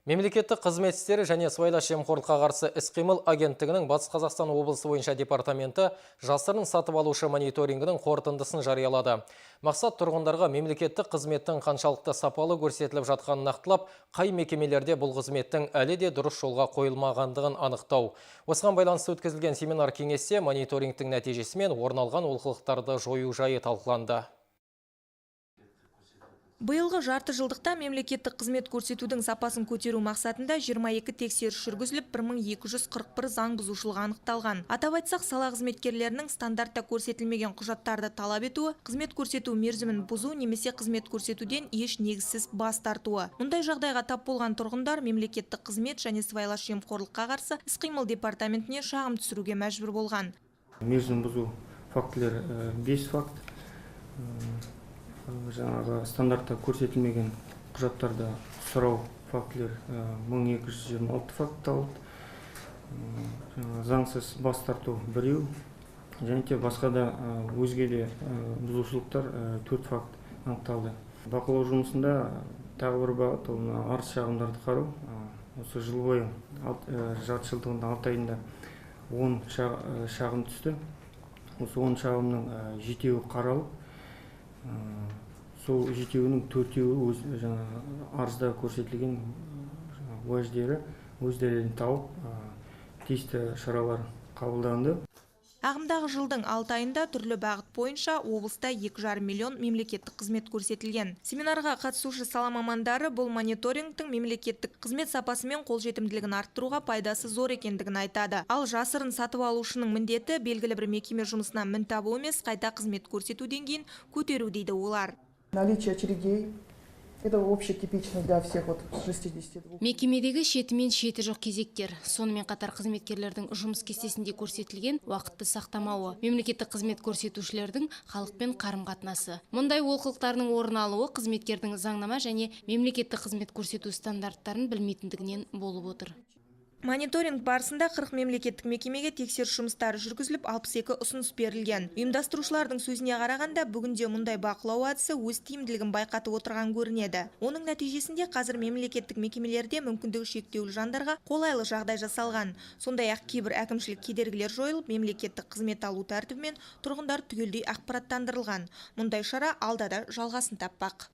Мемлекеттік қызмет істері және сыбайлас жемқорлыққа қарсы іс-қимыл агенттігінің Батыс Қазақстан облысы бойынша департаменті жасырын сатып алушы мониторингінің қорытындысын жариялады. Мақсат тұрғындарға мемлекеттік қызметтің қаншалықты сапалы көрсетіліп жатқанын нақтылап, қай мекемелерде бұл қызметтің әлі де дұрыс жолға қойылмағандығын анықтау. Осыған байланысты өткізілген семинар кеңесте мониторингтің нәтижесімен орын алған олқылықтарды жою жайы талқыланды. Биылғы жарты жылдықта мемлекеттік қызмет көрсетудің сапасын көтеру мақсатында 22 тексеріс жүргізіліп, 1241 заң бұзушылығы анықталған. Атап айтсақ, сала қызметкерлерінің стандартта көрсетілмеген құжаттарды талап етуі, қызмет көрсету мерзімін бұзу немесе қызмет көрсетуден еш негізсіз бас тартуы. Мұндай жағдайға тап болған тұрғындар мемлекеттік қызмет және сыбайлас жемқорлыққа қарсы іс-қимыл департаментіне шағым түсіруге мәжбүр болған. Мерзім бұзу фактілері 5 факт. Жаңағы стандартта көрсетілмеген құжаттарды сұрау фактілер 1226 факт алды. Заңсыз бас тарту 1, және де басқа да өзге де бұзушылықтар 4 факт анықталды. Бақылау жұмысында тағы бір бағыт арыз шағымдарды қарау. Осы жыл бойы жарты жылдығының 6 айында 10 шағым түсті. Осы 10 шағымның 7-еуі қаралып, сол 7-еуінің 4-еуі арызда көрсетілген уәждері өз дәлелін тауып, тиісті шаралар қабылданды. Ағымдағы жылдың 6 айында түрлі бағыт бойынша облыста 2,5 миллион мемлекеттік қызмет көрсетілген. Семинарға қатысушы сала мамандары бұл мониторингтің мемлекеттік қызмет сапасы мен қолжетімділігін арттыруға пайдасы зор екендігін айтады. Ал жасырын сатып алушының міндеті белгілі бір мекеме жұмысына мін табу емес, қайта қызмет көрсету деңгейін көтеру дейді олар. Наличие очередей. Это общетипично для всех 62. Мекемедегі шеті мен шеті жоқ кезектер, сонымен қатар қызметкерлердің жұмыс кестесінде көрсетілген уақытты сақтамауы, мемлекеттік қызмет көрсетушілердің халықпен қарым-қатынасы. Мұндай олқылықтардың орын алуы қызметкердің заңнама және мемлекеттік қызмет көрсету стандарттарын білмейтіндігінен болып отыр. Мониторинг барысында 40 мемлекеттік мекемеге тексеріс жұмыстары жүргізіліп, 62 ұсыныс берілген. Ұйымдастырушылардың сөзіне қарағанда, бүгінде мұндай бақылау әдісі өз тиімділігін байқатып отырған көрінеді. Оның нәтижесінде қазір мемлекеттік мекемелерде мүмкіндігі шектеулі жандарға қолайлы жағдай жасалған. Сондай-ақ кейбір әкімшілік кедергілер жойылып, мемлекеттік қызмет алу тәртібімен тұрғындар түгелдей ақпараттандырылған. Мұндай шара алда да жалғасын таппақ.